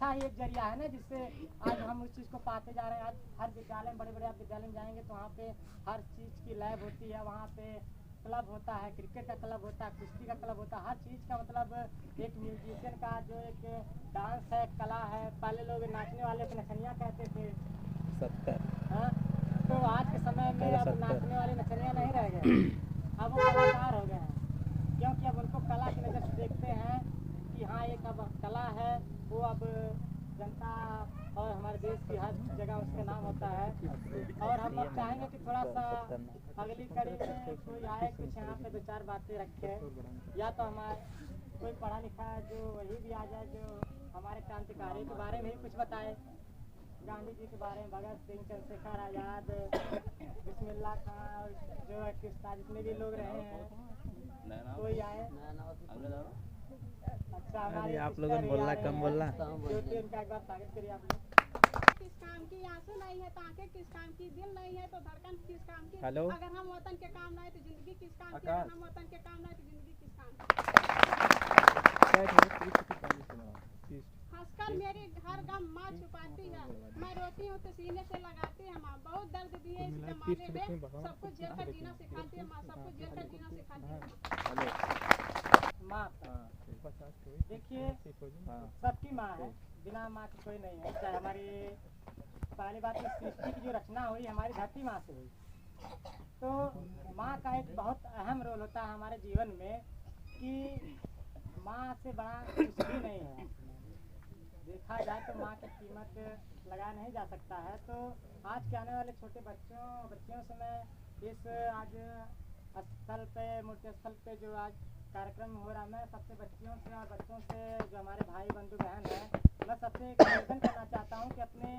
शिक्षा ही एक जरिया है ना, जिससे आज हम उस चीज़ को पाते जा रहे हैं। आज हर विद्यालय, बड़े बड़े आप विद्यालय में जाएंगे तो वहाँ पे हर चीज़ की लैब होती है, वहाँ पे क्लब होता है, क्रिकेट का क्लब होता है, कुश्ती का क्लब होता है, हर चीज़ का मतलब एक म्यूजिशियन का जो एक डांस है, कला है। पहले लोग नाचने वाले को नचनिया कहते थे। 70 हाँ, तो आज के समय में अब 70 नाचने वाले नचनिया नहीं रह गए, अब वो कलाकार हो गए हैं। क्योंकि अब उनको कला की नज़र से देखते हैं कि हाँ एक अब कला है, वो अब जनता और हमारे देश की हर जगह उसका नाम होता है। और हम अब चाहेंगे कि थोड़ा सा अगली कड़ी में कोई आए, कुछ यहाँ पे 2-4 बातें रखे, या तो हमारे कोई पढ़ा लिखा है जो वही भी आ जाए, जो हमारे क्रांतिकारी के बारे में ही कुछ बताए, गांधी जी के बारे में, भगत सिंह, चंद्रशेखर आज़ाद, बिस्मिल्लाह खां, और जो किस्ता जितने भी लोग रहे हैं, कोई आए। अच्छा, हमारे आप लोगों ने बोलना कम बोलना। ज्योति, उनका एक बार स्वागत करिए आप लोग। किस काम की आंसू नहीं है, आंखें किस काम की, दिल नहीं है तो धड़कन किस काम की। हेलो, अगर हम वतन के काम ना है तो जिंदगी किस काम की, अगर हम वतन के काम ना है तो जिंदगी किस काम की। हंसकर मेरी हर गम माँ छुपाती है, मैं रोती हूँ तो सीने से लगाती है माँ। बहुत दर्द दिए इस जमाने में, सब कुछ झेल कर जीना सिखाती है माँ, सब कुछ झेल कर जीना सिखाती है माँ। देखिए, सबकी माँ है, बिना माँ की कोई नहीं है। चाहे हमारी पहली बात इस सृष्टि की जो रचना हुई हमारी धरती माँ से हुई, तो माँ का एक बहुत अहम रोल होता है हमारे जीवन में कि माँ से बड़ा कुछ भी नहीं है। देखा जाए तो माँ की कीमत लगाया नहीं जा सकता है। तो आज के आने वाले छोटे बच्चियों से मैं इस आज स्थल पे, मूर्ति स्थल पे जो आज कार्यक्रम हो रहा है, मैं सबसे बच्चियों से और बच्चों से, जो हमारे भाई बंधु बहन हैं, मैं सबसे एक निवेदन करना चाहता हूँ कि अपने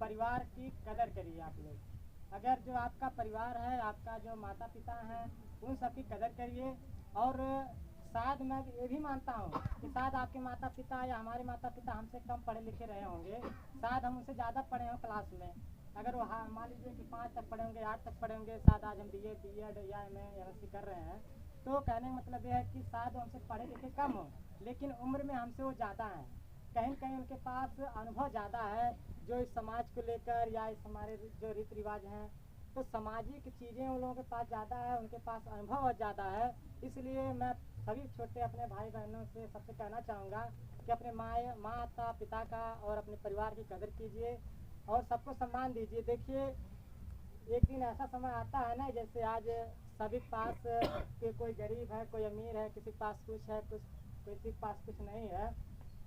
परिवार की कदर करिए आप लोग। अगर जो आपका परिवार है, आपका जो माता पिता हैं, उन सब की कदर करिए। और शायद मैं ये भी मानता हूँ कि शायद आपके माता पिता या हमारे माता पिता हमसे कम पढ़े लिखे रहे होंगे, शायद हम उनसे ज़्यादा पढ़े हों क्लास में। अगर वो मान लीजिए कि 5 तक पढ़े होंगे, 8 तक पढ़े होंगे, शायद आज हम BA, B.Ed या MA, MSc कर रहे हैं। तो कहने का मतलब यह है कि शायद हमसे पढ़े लिखे कम हो, लेकिन उम्र में हमसे वो ज़्यादा हैं। कहीं न कहीं उनके पास अनुभव ज़्यादा है, जो इस समाज को लेकर या इस हमारे जो रीति रिवाज हैं, तो सामाजिक चीज़ें उन लोगों के पास ज़्यादा है, उनके पास अनुभव बहुत ज़्यादा है। इसलिए मैं सभी छोटे अपने भाई बहनों से सबसे कहना चाहूँगा कि अपने माता पिता का और अपने परिवार की कदर कीजिए और सबको सम्मान दीजिए। देखिए, एक दिन ऐसा समय आता है ना, जैसे आज सभी के पास कोई गरीब है, कोई अमीर है, किसी के पास कुछ है, किसी के पास कुछ नहीं है,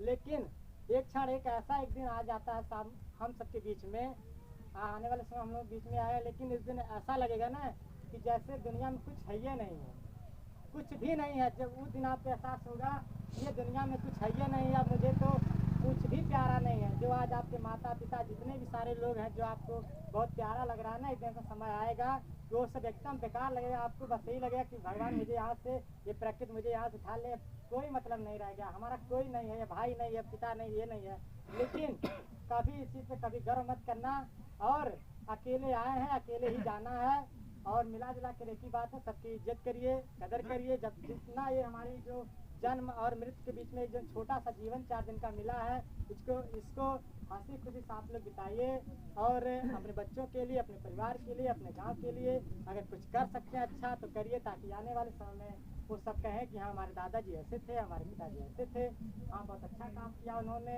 लेकिन एक क्षण एक ऐसा एक दिन आ जाता है हम सबके बीच में, आने वाले समय हम लोग बीच में आए, लेकिन इस दिन ऐसा लगेगा ना कि जैसे दुनिया में कुछ है ही नहीं है, कुछ भी नहीं है। जब उस दिन आपको एहसास होगा ये दुनिया में कुछ है ही नहीं है, मुझे तो कुछ भी प्यारा नहीं है। जो आज आपके माता पिता जितने भी सारे लोग हैं जो आपको बहुत प्यारा लग रहा है ना, एक दिन का समय आएगा वो सब एकदम बेकार लगेगा। आपको बस यही लगेगा कि भगवान मुझे यहाँ से, ये प्रकृति मुझे यहाँ से उठा ले, कोई मतलब नहीं रह गया, हमारा कोई नहीं है, भाई नहीं है, पिता नहीं, ये नहीं है। लेकिन कभी इस चीज़ पर कभी गर्व मत करना, और अकेले आए हैं, अकेले ही जाना है, और मिला जुला के एक ही बात है, सबकी इज्जत करिए, कदर करिए। जब जितना ये हमारी जो जन्म और मृत्यु के बीच में जो छोटा सा जीवन 4 दिन का मिला है, इसको हंसी खुशी से आप लोग बिताइए, और अपने बच्चों के लिए, अपने परिवार के लिए, अपने गांव के लिए अगर कुछ कर सकते हैं अच्छा तो करिए, ताकि आने वाले समय में वो सब कहें कि हाँ हमारे दादाजी ऐसे थे, हमारे पिताजी ऐसे थे, हाँ बहुत अच्छा काम किया उन्होंने।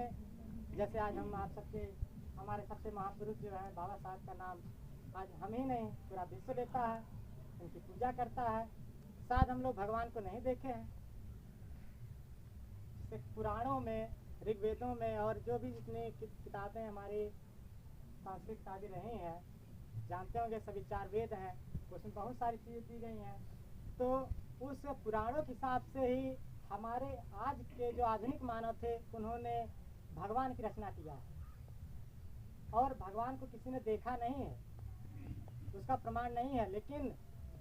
जैसे आज हम आप सबके, हमारे सबसे महापुरुष जो है बाबा साहब का नाम आज हम ही नहीं पूरा विश्व लेता है, उनकी पूजा करता है। शायद हम लोग भगवान को नहीं देखे हैं, पुराणों में, ऋग्वेदों में और जो भी जितनी किताबें हमारी सांस्कृतिक किताबें रही हैं, जानते होंगे सभी 4 वेद हैं, उसमें बहुत सारी चीज़ें दी गई हैं। तो उस पुराणों के हिसाब से ही हमारे आज के जो आधुनिक मानव थे, उन्होंने भगवान की रचना किया है, और भगवान को किसी ने देखा नहीं है, उसका प्रमाण नहीं है। लेकिन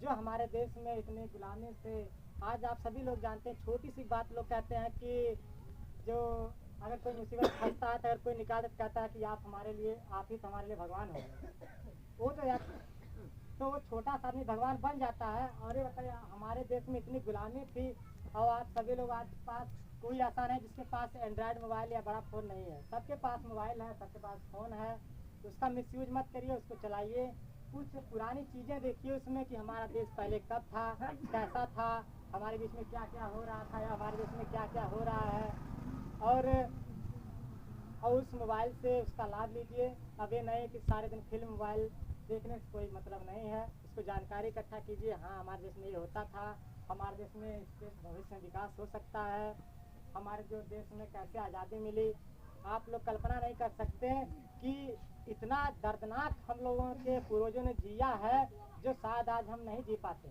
जो हमारे देश में इतने गुलामी से आज आप सभी लोग जानते हैं, छोटी सी बात लोग कहते हैं कि जो अगर कोई मुसीबत फंसता है तो अगर कोई निकाल देता, कहता है कि आप हमारे लिए, आप ही हमारे लिए भगवान हो। वो तो यार, तो वो छोटा सा आदमी भगवान बन जाता है। और ये बताइए, हमारे देश में इतनी गुलामी थी और आज सभी लोग आज पास कोई ऐसा नहीं जिसके पास एंड्रॉयड मोबाइल या बड़ा फ़ोन नहीं है। सबके पास मोबाइल है, सबके पास फ़ोन है। उसका मिसयूज मत करिए, उसको चलाइए। कुछ पुरानी चीज़ें देखिए उसमें कि हमारा देश पहले कब था, कैसा था, हमारे बीच में क्या क्या हो रहा था या हमारे देश में क्या क्या हो रहा है, और उस मोबाइल से उसका लाभ लीजिए। अब ये नहीं कि सारे दिन फिल्म मोबाइल देखने से कोई मतलब नहीं है। उसको जानकारी इकट्ठा कीजिए, हाँ हमारे देश में ये होता था, हमारे देश में इसके भविष्य में विकास हो सकता है, हमारे जो देश में कैसे आज़ादी मिली। आप लोग कल्पना नहीं कर सकते कि इतना दर्दनाक हम लोगों के पूर्वजों ने जिया है जो शायद आज हम नहीं जी पाते।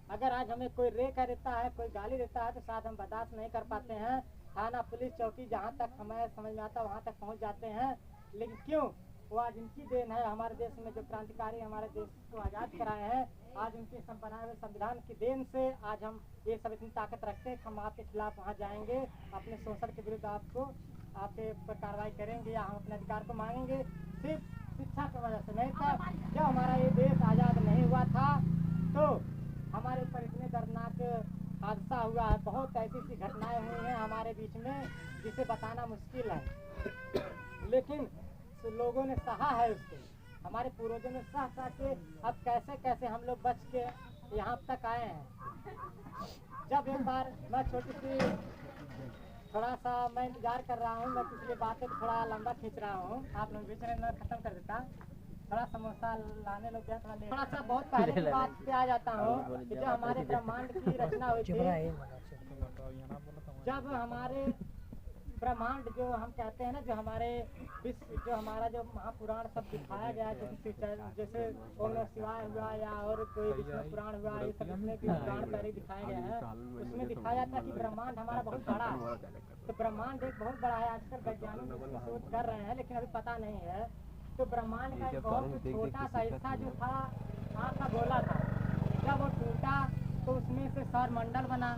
अगर आज हमें कोई रे कर देता है, कोई गाली देता है तो शायद हम बर्दाश्त नहीं कर पाते हैं। थाना पुलिस चौकी जहाँ तक हमें समझ में आता वहाँ तक पहुँच जाते हैं। लेकिन क्यों? वो आज इनकी देन है। हमारे देश में जो क्रांतिकारी हमारे देश को आज़ाद कराए हैं, आज उनके सब बनाए हुए संविधान की देन से आज हम ये सब इतनी ताकत रखते हैं कि हम आपके खिलाफ वहाँ जाएंगे, अपने शोषण के विरुद्ध आपके ऊपर कार्रवाई करेंगे या हम अपने अधिकार को मांगेंगे। सिर्फ शिक्षा की वजह से नहीं था। जब हमारा ये देश आज़ाद नहीं हुआ था तो हमारे ऊपर इतने दर्दनाक हादसा हुआ है, बहुत ऐसी घटनाएं हुई हैं हमारे बीच में जिसे बताना मुश्किल है। लेकिन लोगों ने सहा है उसको, हमारे पूर्वजों ने सह के अब कैसे कैसे हम लोग बच के यहाँ तक आए हैं। जब एक बार मैं छोटी सी थोड़ा सा मैं इंतजार कर रहा हूँ, मैं पिछली बातें थोड़ा लंबा खींच रहा हूँ, आप लोग बीच में मैं ख़त्म कर देता। थोड़ा समोसा लाने लोग गया, थोड़ा सा बहुत पहले की बात पे आ जाता हूँ कि जब हमारे ब्रह्मांड की रचना हुई थी, जब हमारे ब्रह्मांड जो हम कहते हैं ना, जो हमारे विश्व, जो हमारा जो महापुराण सब दिखाया गया, जैसे ओम नमः शिवाय हुआ या और कोई विष्णु पुराण हुआ, ये सब जितने भी पुराण पहले दिखाया गया है उसमें दिखाया जाता है कि ब्रह्मांड हमारा बहुत बड़ा है। तो ब्रह्मांड एक बहुत बड़ा है, आजकल वैज्ञानिक इसकी शोध कर रहे हैं लेकिन अभी पता नहीं है। तो ब्रह्मांड का एक बहुत छोटा सा हिस्सा जो था आँख का गोला था, जब वो टूटा तो उसमें से सौरमंडल बना,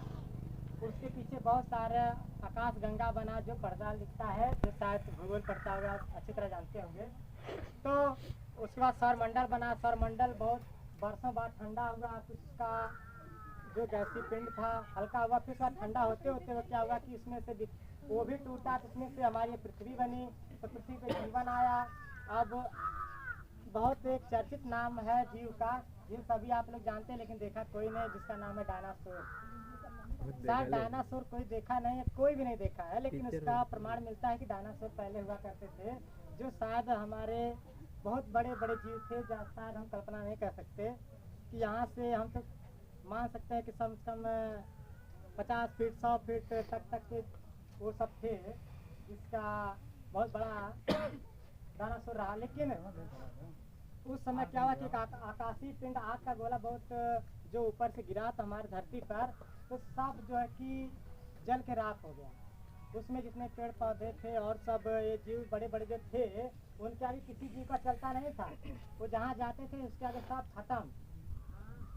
उसके पीछे बहुत सारे आकाश गंगा बना जो पर्दा लिखता है, जो शायद भूगोल पढ़ता होगा अच्छी तरह जानते होंगे। तो उसके बाद सौरमंडल बना, सौरमंडल बहुत बरसों बाद ठंडा हुआ, उसका जो गैसीय पिंड था हल्का हुआ, फिर उसका ठंडा होते होते वो क्या हुआ कि उसमें से वो भी टूटा, तो उसमें से हमारी पृथ्वी बनी, तो पृथ्वी पे जीवन आया। अब बहुत एक चर्चित नाम है जीव का, जिन सभी आप लोग जानते हैं लेकिन देखा कोई नहीं, जिसका नाम है डायनासोर। शायद डायनासोर कोई देखा नहीं है, कोई भी नहीं देखा है, लेकिन उसका प्रमाण मिलता है कि डायनासोर पहले हुआ करते थे, जो शायद हमारे बहुत बड़े बड़े जीव थे, जो शायद हम कल्पना नहीं कर सकते कि यहाँ से हम तो मान सकते हैं कि कम से कम 50 फीट 100 फीट तक के वो सब थे, जिसका बहुत बड़ा डायनासोर रहा। लेकिन उस समय क्या हुआ कि आकाशीय पिंड आग का गोला बहुत जो ऊपर से गिरा था हमारी धरती पर, तो सब जो है कि जल के राख हो गया। उसमें जितने पेड़ पौधे थे और सब ये जीव बड़े बड़े जो थे उनके आगे किसी जीव का चलता नहीं था, वो जहाँ जाते थे उसके आगे सब खत्म,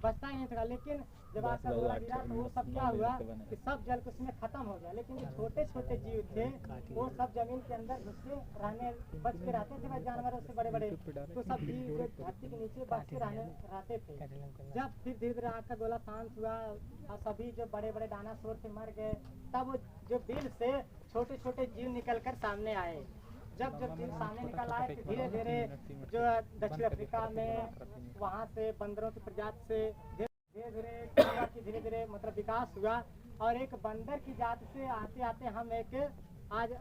बचता ही नहीं था। लेकिन जब आपका गोला गिरा तो वो सब क्या हुआ कि सब जल उसमें खत्म हो गया, लेकिन जो छोटे छोटे जीव थे वो सब जमीन के अंदर घुस के रहने बच के रहते थे, जानवरों से बड़े बड़े, तो सब जीव जो धरती के नीचे बच के रहते थे। जब फिर धीरे धीरे आग का गोला शांत हुआ और सभी जो बड़े बड़े डायनासोर थे मर गए, तब वो जो बिल से छोटे छोटे जीव निकल कर सामने आए। जब जीव सामने निकल आए तो धीरे धीरे जो दक्षिण अफ्रीका में वहाँ से बंदरों की प्रजाति से धीरे धीरे मतलब विकास हुआ, और एक बंदर की जाति से आते आते हम एक आज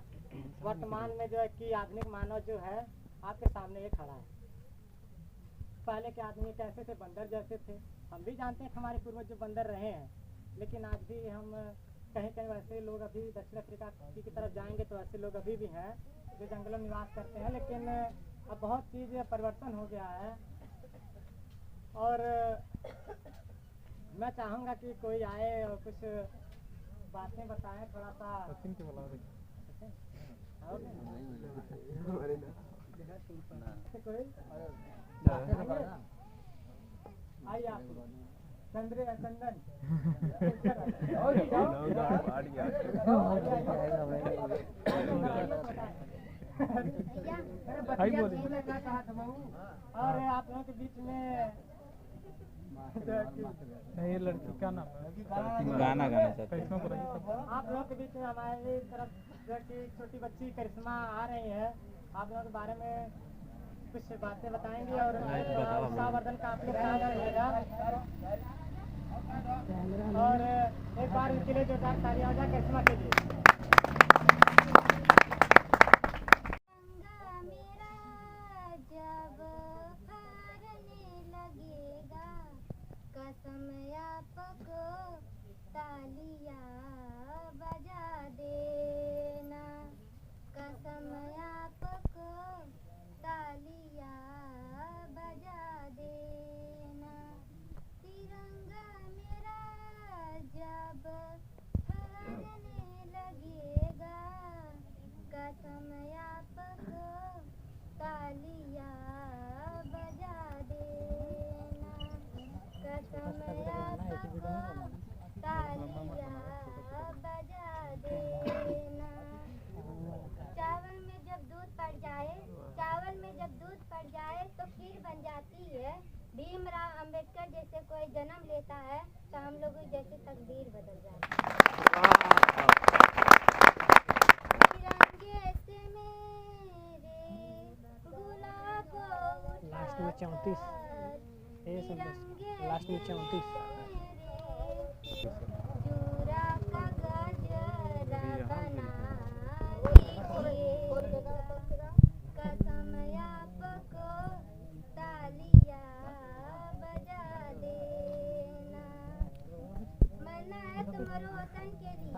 वर्तमान में जो है कि आधुनिक मानव जो है आपके सामने ये खड़ा है। पहले के आदमी कैसे थे? बंदर जैसे थे। हम भी जानते हैं कि हमारे पूर्वज जो बंदर रहे हैं, लेकिन आज भी हम कहीं कहीं वैसे लोग अभी दक्षिण अफ्रीका की तरफ जाएंगे तो ऐसे लोग अभी भी हैं जो जंगलों में निवास करते हैं, लेकिन अब बहुत चीज़ परिवर्तन हो गया है। और मैं चाहूँगा कि कोई आए और कुछ बातें बताएं, थोड़ा सा आइए आप चंदन और आप लोगों के बीच में ये लड़की का नाम है? गाना गाना चाहते हैं। कैसे को रही सब? आप लोगों के बीच में हमारी तरफ जो कि छोटी बच्ची करिश्मा आ रही है, आप लोगों के बारे में कुछ बातें बताएंगे और उत्साहवर्धन का आप लोग काम करिएगा। और एक बार इनके लिए जोरदार तालियां हो जाए करिश्मा के लिए। कसम आपको तालियां बजा देना, कसम आपको तालियां बजा देना, तिरंगा मेरा जब फहरने लगेगा, कसम आपको तालियां बजा देना, कसम आपको तालियां बजा देना। चावल में जब दूध पड़ जाए, चावल में जब दूध पड़ जाए तो खीर बन जाती है। भीमराव अंबेडकर जैसे कोई जन्म लेता है तो हम लोग जैसे तकदीर बदल जाती है। तिरंगे से मेरे गुलाबों लास्ट में 34 लास्ट में 34 चूरा का गजरा बना लीजिए, कसम आपको तालियां बजा देना। मरना है तो मरो वतन के लिए,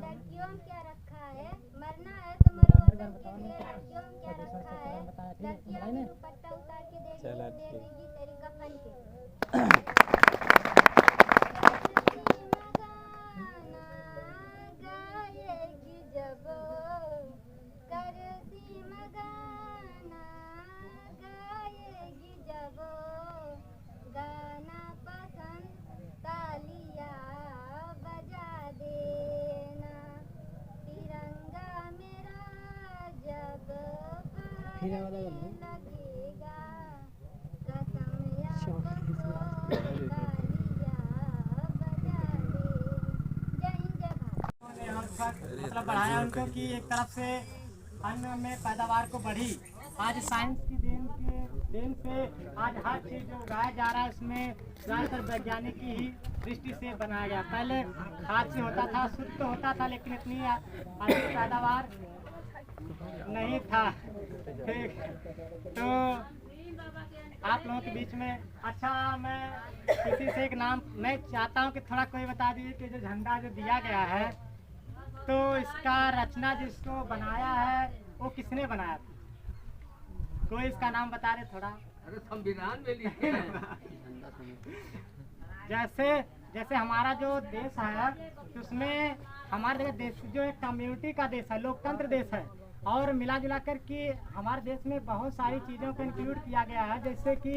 लड़कियों में क्या रखा है, मरना है तो मरो वतन के लिए, लड़कियों में क्या रखा है, लड़कियों ने दुपट्टा उतार के दे देगी तेरी कफन के। गाएगी जब करसी मगाना, गाएगी जब गाना पसंद तालियां बजा देना, तिरंगा मेरा जब फहरने लगेगा, कसम आपको तालियां बजा देना। जय हिंद जय भारत। मतलब बढ़ाया उनको कि एक तरफ से अन्न में पैदावार को बढ़ी। आज साइंस की देन से आज हर चीज़ जो उगाया जा रहा है उसमें ज़्यादातर वैज्ञानिक की ही दृष्टि से बनाया गया। पहले हाथ से होता था, शुद्ध तो होता था, लेकिन इतनी अधिक पैदावार नहीं था। ठीक, तो आप लोगों के बीच में अच्छा मैं किसी से एक नाम मैं चाहता हूँ कि थोड़ा कोई बता दीजिए कि जो झंडा जो दिया गया है तो इसका रचना जिसको बनाया है वो किसने बनाया था? कोई इसका नाम बता रहे थोड़ा? अरे संविधान में लिखे जैसे हमारा जो देश है तो उसमें हमारे देश जो एक कम्युनिटी का देश है, लोकतंत्र देश है, और मिला जुला कर कि हमारे देश में बहुत सारी चीज़ों को इंक्लूड किया गया है। जैसे कि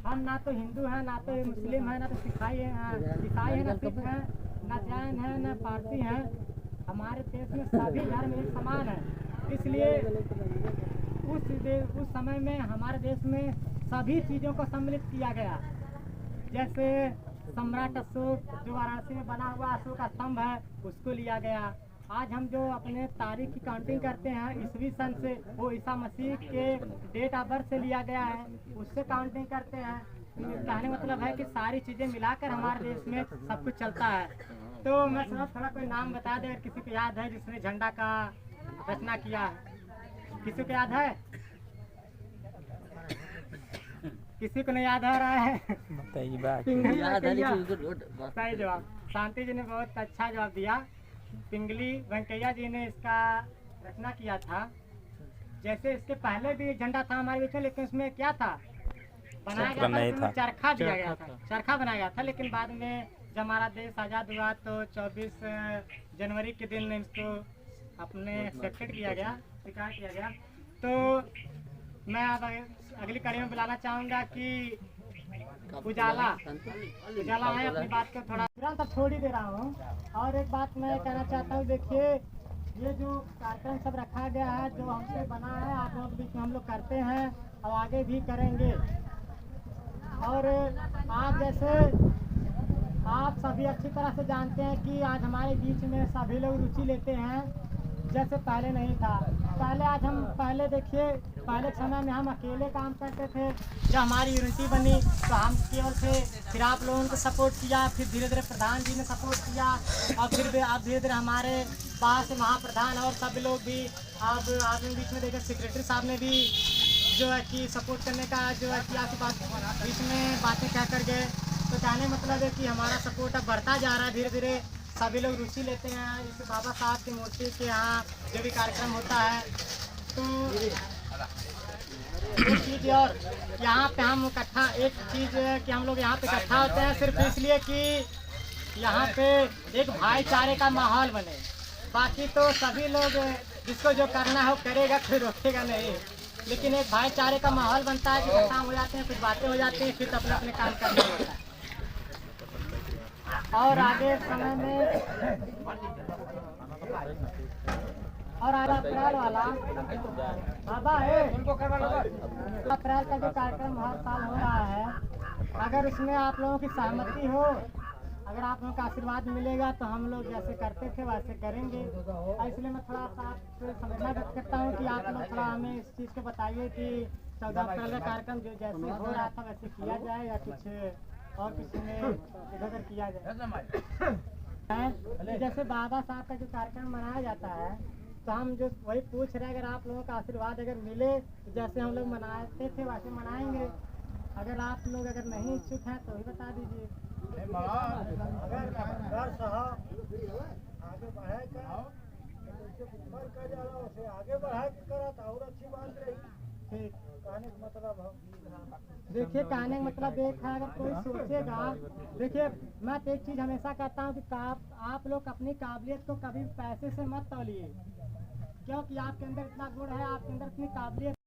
हम ना तो हिंदू हैं, ना तो मुस्लिम हैं, ना तो ईसाई हैं, ना सिख हैं, ना जैन हैं, ना पारसी हैं। हमारे देश में सभी धर्म एक समान है। इसलिए उस समय में हमारे देश में सभी चीज़ों को सम्मिलित किया गया। जैसे सम्राट अशोक जो वाराणसी में बना हुआ अशोक स्तंभ है उसको लिया गया। आज हम जो अपने तारीख की काउंटिंग करते हैं ईसवी सन से, वो ईसा मसीह के डेट ऑफ बर्थ से लिया गया है, उससे काउंटिंग करते हैं। कहने मतलब है कि सारी चीज़ें मिलाकर हमारे देश में सब कुछ चलता है। तो मैं समझ थोड़ा कोई नाम बता दे, किसी को याद है जिसने झंडा का रचना किया है? किसी को याद है? किसी को नहीं याद आ रहा है? सही जवाब, शांति जी ने बहुत अच्छा जवाब दिया। पिंगली वेंकैया जी ने इसका रचना किया था। जैसे इसके पहले भी झंडा था हमारे बीच में, लेकिन उसमें क्या था बनाया गया था, चरखा दिया गया था, चरखा बनाया गया था। लेकिन बाद में जब हमारा देश आज़ाद हुआ तो 24 जनवरी के दिन इसको अपने एक्सेप्टेड किया गया, स्वीकार किया गया। तो मैं अब अगली कड़ी में बुलाना चाहूँगा कि उजाला है, अपनी बात को थोड़ा तुरंत अब छोड़ ही दे रहा हूँ। और एक बात मैं कहना चाहता हूँ, देखिए ये जो कार्यक्रम सब रखा गया है जो हमसे बना है, आप लोगों के बीच में हम लोग करते हैं और आगे भी करेंगे। और आज जैसे आप सभी अच्छी तरह से जानते हैं कि आज हमारे बीच में सभी लोग रुचि लेते हैं, जैसे पहले नहीं था। पहले देखिए, पहले के समय में हम अकेले काम करते थे। जब हमारी यूनिटी बनी तो हम केवल थे, फिर आप लोगों को सपोर्ट किया, फिर धीरे धीरे प्रधान जी ने सपोर्ट किया, और फिर अब धीरे धीरे हमारे पास महाप्रधान और सब लोग भी अब आपने बीच में देखा सेक्रेटरी साहब ने भी जो है कि सपोर्ट करने का जो है कि आपकी बात बीच में बातें कह कर गए। तो कहने मतलब है कि हमारा सपोर्ट अब बढ़ता जा रहा है, धीरे धीरे सभी लोग रुचि लेते हैं इस बाबा साहब की मूर्ति के यहाँ जो भी कार्यक्रम होता है। तो एक चीज़ और यहाँ पे हम इकट्ठा, एक चीज़ कि हम लोग यहाँ पे इकट्ठा होते हैं सिर्फ इसलिए कि यहाँ पे एक भाईचारे का माहौल बने। बाकी तो सभी लोग जिसको जो करना है वो करेगा, कोई रोकेगा नहीं, लेकिन एक भाईचारे का माहौल बनता है कि काम हो जाते हैं, कुछ बातें हो जाती हैं, फिर अपने अपने काम करना होता है। और आगे समय में और आगे अप्रैल वाला बाबा है, अप्रैल का जो कार्यक्रम हर साल हो रहा है, अगर उसमें आप लोगों की सहमति हो, अगर आप लोगों का आशीर्वाद मिलेगा तो हम लोग जैसे करते थे वैसे करेंगे। इसलिए मैं थोड़ा सा आपसे समझना करता हूँ कि आप लोग थोड़ा हमें इस चीज़ को बताइए कि 14 अप्रैल का कार्यक्रम जो जैसे हो रहा था वैसे किया जाए या कुछ और किसी में इधर किया जाए। जैसे बाबा साहब का जो कार्यक्रम मनाया जाता है तो हम जो वही पूछ रहे हैं, अगर आप लोगों का आशीर्वाद अगर मिले तो जैसे हम लोग मनाते थे वैसे मनाएंगे। अगर आप लोग अगर नहीं इच्छुक हैं तो भी बता दीजिए। देखिए कहने का मतलब एक है, अगर कोई सोचेगा, देखिए मैं तो एक चीज़ हमेशा कहता हूँ कि आप लोग अपनी काबिलियत को कभी पैसे से मत तौलिए, क्योंकि आपके अंदर इतना गुण है, आपके अंदर इतनी काबिलियत